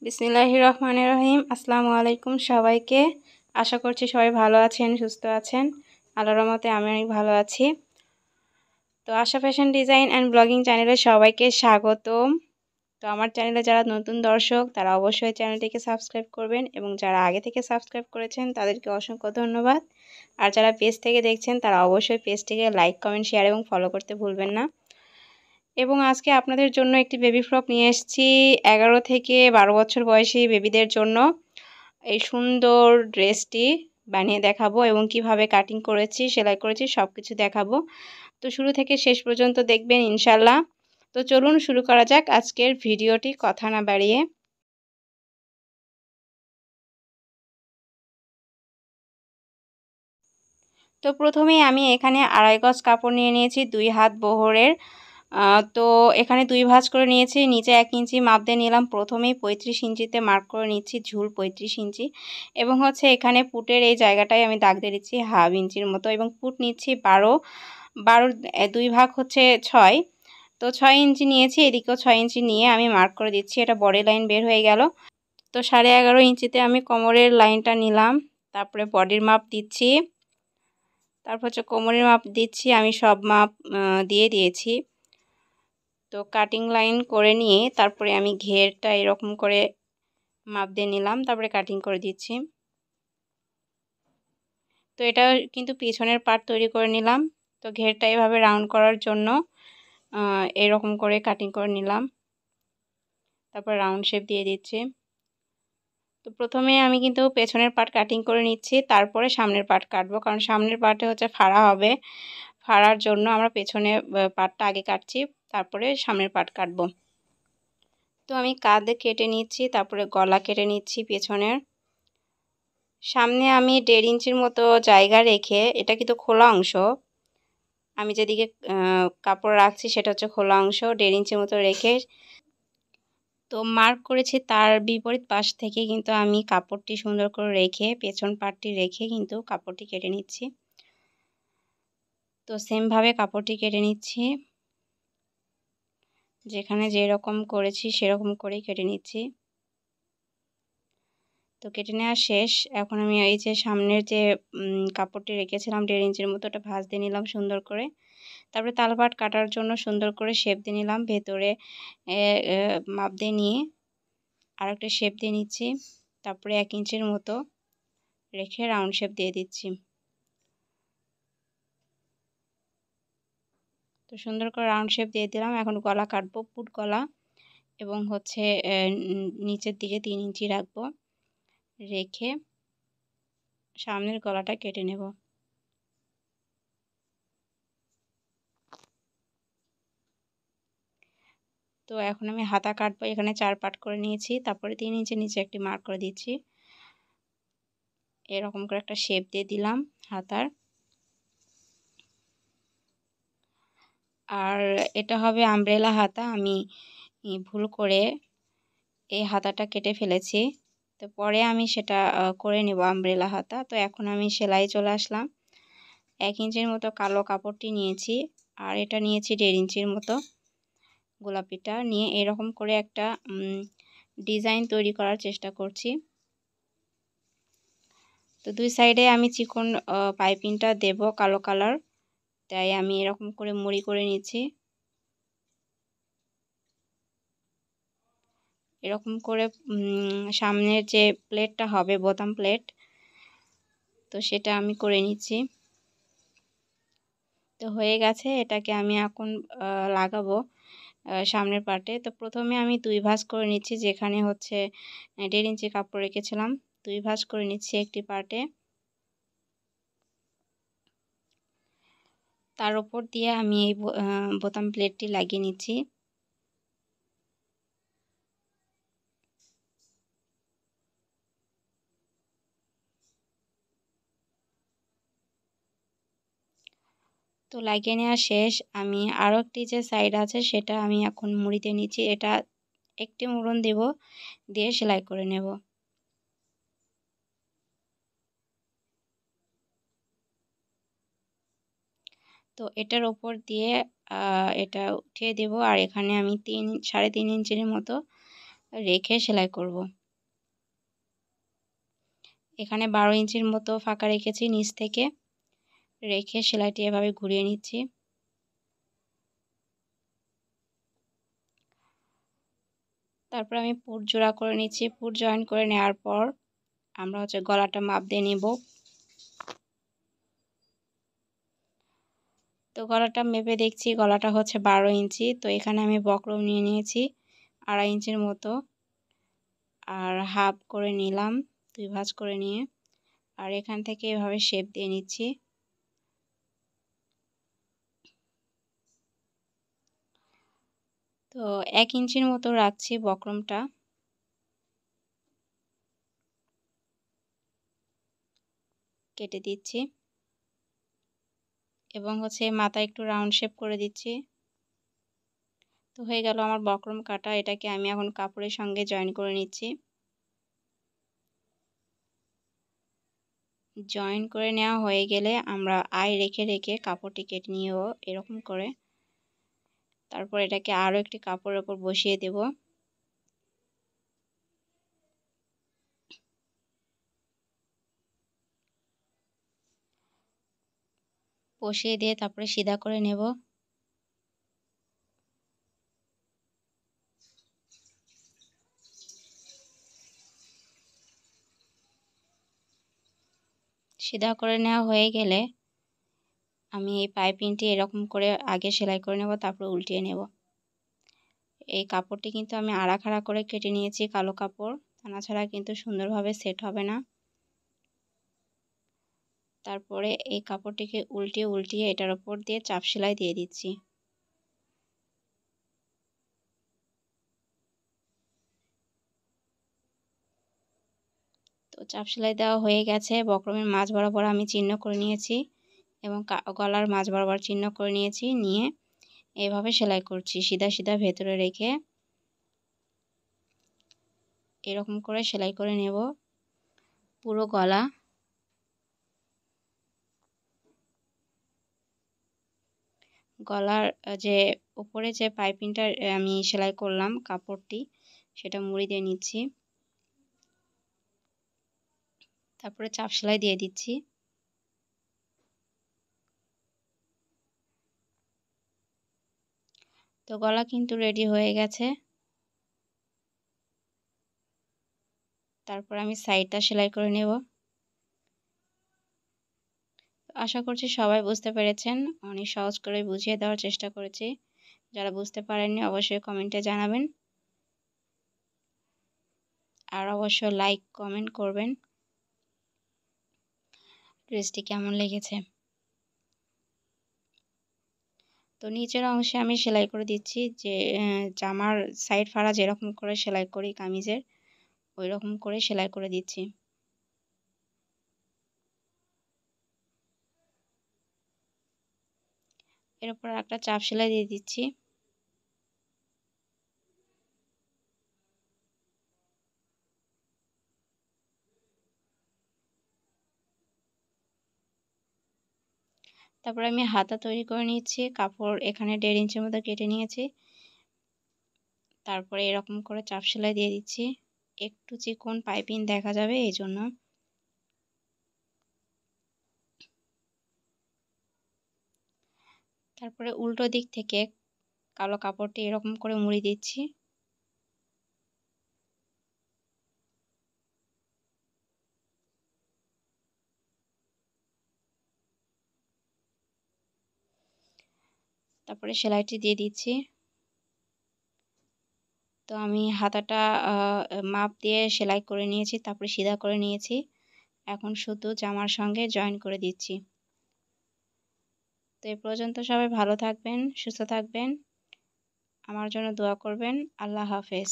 বিসমিল্লাহির রহমানির রহিম। আসসালামু আলাইকুম সবাইকে। আশা করছি সবাই ভালো আছেন, সুস্থ আছেন। আল্লাহর রহমতে আমি অনেক ভালো আছি। তো আশা ফ্যাশন ডিজাইন অ্যান্ড ব্লগিং চ্যানেলে সবাইকে স্বাগতম। তো আমার চ্যানেলে যারা নতুন দর্শক তারা অবশ্যই চ্যানেলটিকে সাবস্ক্রাইব করবেন, এবং যারা আগে থেকে সাবস্ক্রাইব করেছেন তাদেরকে অসংখ্য ধন্যবাদ। আর যারা পেজ থেকে দেখছেন তারা অবশ্যই পেজটিকে লাইক, কমেন্ট, শেয়ার এবং ফলো করতে ভুলবেন না। এবং আজকে আপনাদের জন্য একটি বেবি ফ্রক নিয়ে এসেছি 11 থেকে 12 বছর বয়সী বেবিদের জন্য। এই সুন্দর ড্রেসটি বানিয়ে দেখাবো এবং কিভাবে কাটিং করেছি, সেলাই করেছি সব কিছু দেখাবো। তো শুরু থেকে শেষ পর্যন্ত দেখবেন ইনশাল্লাহ। তো চলুন শুরু করা যাক আজকের ভিডিওটি, কথা না বাড়িয়ে। তো প্রথমেই আমি এখানে 2.5 গজ কাপড় নিয়ে নিয়েছি 2 হাত বহরের। তো এখানে 2 ভাঁজ করে নিয়েছি, নিচে 1 ইঞ্চি মাপ দিয়ে নিলাম। প্রথমেই 35 ইঞ্চিতে মার্ক করে নিচ্ছি, ঝুল 35 ইঞ্চি। এবং হচ্ছে এখানে পুটের এই জায়গাটায় আমি দাগ দিয়ে দিচ্ছি 1/2 ইঞ্চির মতো, এবং পুট নিচ্ছি 12 2 ভাগ হচ্ছে 6। তো 6 ইঞ্চি নিয়েছি, এদিকেও 6 ইঞ্চি নিয়ে আমি মার্ক করে দিচ্ছি। এটা বডি লাইন বের হয়ে গেল। তো 11.5 ইঞ্চিতে আমি কোমরের লাইনটা নিলাম, তারপরে বডির মাপ দিচ্ছি, তারপর হচ্ছে কোমরের মাপ দিচ্ছি। আমি সব মাপ দিয়ে দিয়েছি। তো কাটিং লাইন করে নিয়ে তারপরে আমি ঘেরটা এরকম করে মাপ দিয়ে নিলাম, তারপরে কাটিং করে দিচ্ছি। তো এটা কিন্তু পিছনের পার্ট তৈরি করে নিলাম। তো ঘেরটা এভাবে রাউন্ড করার জন্য এরকম করে কাটিং করে নিলাম, তারপর রাউন্ড শেপ দিয়ে দিচ্ছি। তো প্রথমে আমি কিন্তু পেছনের পার্ট কাটিং করে নিচ্ছি, তারপরে সামনের পার্ট কাটবো, কারণ সামনের পার্টে হচ্ছে ফাড়া হবে। ফাড়ার জন্য আমরা পেছনে পার্টটা আগে কাটছি, তারপরে সামনের পার্ট কাটবো। তো আমি কাঁধে কেটে নিচ্ছি, তারপরে গলা কেটে নিচ্ছি পেছনের। সামনে আমি 1.5 ইঞ্চির মতো জায়গা রেখে, এটা কিন্তু খোলা অংশ, আমি যেদিকে কাপড় রাখছি সেটা হচ্ছে খোলা অংশ, 1.5 ইঞ্চির মতো রেখে তো মার্ক করেছি। তার বিপরীত পাশ থেকে কিন্তু আমি কাপড়টি সুন্দর করে রেখে, পেছন পাটটি রেখে কিন্তু কাপড়টি কেটে নিচ্ছি। তো সেমভাবে কাপড়টি কেটে নিচ্ছি, যেখানে যেরকম করেছি সেরকম করেই কেটে নিচ্ছি। তো কেটে নেওয়া শেষ। এখন আমি এই যে সামনের যে কাপড়টি রেখেছিলাম 1.5 ইঞ্চির মতো, ওটা ভাঁজ দিয়ে নিলাম সুন্দর করে। তারপরে তালপাট কাটার জন্য সুন্দর করে শেপ দিয়ে নিলাম, ভেতরে মাপ দিয়ে নিয়ে আরেকটা শেপ দিয়ে নিচ্ছি। তারপরে 1 ইঞ্চির মতো রেখে রাউন্ড শেপ দিয়ে দিচ্ছি। তো সুন্দর করে রাউন্ড শেপ দিয়ে দিলাম। এখন গলা কাটবো, পুট গলা, এবং হচ্ছে নিচের দিকে 3 ইঞ্চি রাখবো, রেখে সামনের গলাটা কেটে নেব। তো এখন আমি হাতা কাটবো, এখানে 4 পার্ট করে নিয়েছি, তারপরে 3 ইঞ্চি নিচে একটি মার্ক করে দিচ্ছি। এরকম করে একটা শেপ দিয়ে দিলাম হাতার। আর এটা হবে আমব্রেলা হাতা। আমি ভুল করে এই হাতাটা কেটে ফেলেছি, তো পরে আমি সেটা করে নেব আমব্রেলা হাতা। তো এখন আমি সেলাই চলে আসলাম। 1 ইঞ্চির মতো কালো কাপড়টি নিয়েছি, আর এটা নিয়েছি 1.5 ইঞ্চির মতো গোলাপিটা নিয়ে এরকম করে একটা ডিজাইন তৈরি করার চেষ্টা করছি। তো 2 সাইডে আমি চিকন পাইপিংটা দেব কালো কালার, তাই আমি এরকম করে মুড়ি করে নিচ্ছি। এরকম করে সামনের যে প্লেটটা হবে বোতাম প্লেট, তো সেটা আমি করে নিচ্ছি। তো হয়ে গেছে, এটাকে আমি এখন লাগাবো সামনের পার্টে। তো প্রথমে আমি 2 ভাঁজ করে নিচ্ছি, যেখানে হচ্ছে 1.5 ইঞ্চি কাপড় রেখেছিলাম 2 ভাঁজ করে নিচ্ছি একটি পার্টে। তার উপর দিয়ে আমি এই বোতাম প্লেটটি লাগিয়ে নিচ্ছি। তো লাগিয়ে নেওয়া শেষ। আমি আরও একটি যে সাইড আছে সেটা আমি এখন মুড়িতে নিচ্ছি। এটা একটি মুড়ন দেব, দিয়ে সেলাই করে নেব। তো এটার ওপর দিয়ে এটা উঠিয়ে দেব, আর এখানে আমি 3 সাড়ে 3 ইঞ্চির মতো রেখে সেলাই করব। এখানে 12 ইঞ্চির মতো ফাঁকা রেখেছি নিচ থেকে, রেখে সেলাইটি এভাবে ঘুরিয়ে নিচ্ছি। তারপর আমি পুট জোড়া করে নিচ্ছি। পুট জয়েন করে নেওয়ার পর আমরা গলাটা মাপ দিয়ে নেব। তো গলাটা মেপে দেখছি গলাটা 12 ইঞ্চি। তো এখানে আমি বক্রম নিয়ে নিয়েছি 2.5 ইঞ্চির মতো, আর হাফ করে নিলাম 2 ভাঁজ করে নিয়ে, আর এখান থেকে এভাবে শেপ দিয়ে নিচ্ছি। তো 1 ইঞ্চির মতো রাখছি বক্রমটা। কেটে দিচ্ছি এবং মাথা একটু রাউন্ড শেপ করে দিচ্ছি। তো হয়ে গেল আমার বক্রম কাটা। এটাকে আমি এখন কাপড়ের সঙ্গে জয়েন করে নিচ্ছি। জয়েন করে নেওয়া হয়ে গেলে আমরা আই রেখে রেখে কাপড়টি কেটে নিয়েও এরকম করে। তারপর এটাকে আরও একটি কাপড়ের ওপর বসিয়ে দেব। বসিয়ে দিয়ে তারপরে সিধা করে নেব। সিধা করে নেওয়া হয়ে গেলে আমি এই পাইপিংটি এরকম করে আগে সেলাই করে নেব, তারপর উল্টিয়ে নেব। এই কাপড়টি কিন্তু আমি আড়া খাড়া করে কেটে নিয়েছি, কালো কাপড়, তা না ছাড়া কিন্তু সুন্দরভাবে সেট হবে না। তারপরে এই কাপড়টিকে উল্টিয়ে উল্টিয়ে এটার ওপর দিয়ে চাপ সেলাই দিয়ে দিচ্ছি। তো চাপ সেলাই দেওয়া হয়ে গেছে। বক্রমের মাঝ বরাবর আমি চিহ্ন করে নিয়েছি এবং গলার মাঝ বরাবর চিহ্ন করে নিয়েছি। নিয়ে এভাবে সেলাই করছি সিধা সিধা ভেতরে রেখে, এরকম করে সেলাই করে নেব পুরো গলা। গলার যে উপরে যে পাইপিংটা আমি সেলাই করলাম কাপড়টি, সেটা মুড়ি দিয়ে নিচ্ছি। তারপরে চাপ সেলাই দিয়ে দিচ্ছি। তো গলা কিন্তু রেডি হয়ে গেছে। তারপর আমি সাইডটা সেলাই করে নেব। আশা করছি সবাই বুঝতে পেরেছেন। অনেক সহজ করে বুঝিয়ে দেওয়ার চেষ্টা করেছি। যারা বুঝতে পারেননি অবশ্যই কমেন্টে জানাবেন, আর অবশ্যই লাইক কমেন্ট করবেন ড্রেসটি কেমন লেগেছে। তো নিচের অংশে আমি সেলাই করে দিচ্ছি, যে জামার সাইড ফাড়া যেরকম করে সেলাই করি কামিজের, ওই রকম করে সেলাই করে দিচ্ছি। এর উপর একটা চাপ সেলাই দিয়ে দিচ্ছি। তারপর আমি হাতা তৈরি করে নিচ্ছি। কাপড় এখানে 1.5 ইঞ্চির মতো কেটে নিয়েছি। তারপরে এরকম করে চাপ সেলাই দিয়ে দিচ্ছি। একটু চিকন পাইপিং দেখা যাবে এই জন্য। তারপরে উল্টো দিক থেকে কালো কাপড়টি এরকম করে মুড়ি দিচ্ছি। তারপরে সেলাইটি দিয়ে দিচ্ছি। তো আমি হাতাটা মাপ দিয়ে সেলাই করে নিয়েছি, তারপরে সিধা করে নিয়েছি। এখন শুধু জামার সঙ্গে জয়েন করে দিচ্ছি। তো এই পর্যন্ত সবাই ভালো থাকবেন, সুস্থ থাকবেন, আমার জন্য দোয়া করবেন। আল্লাহ হাফেজ।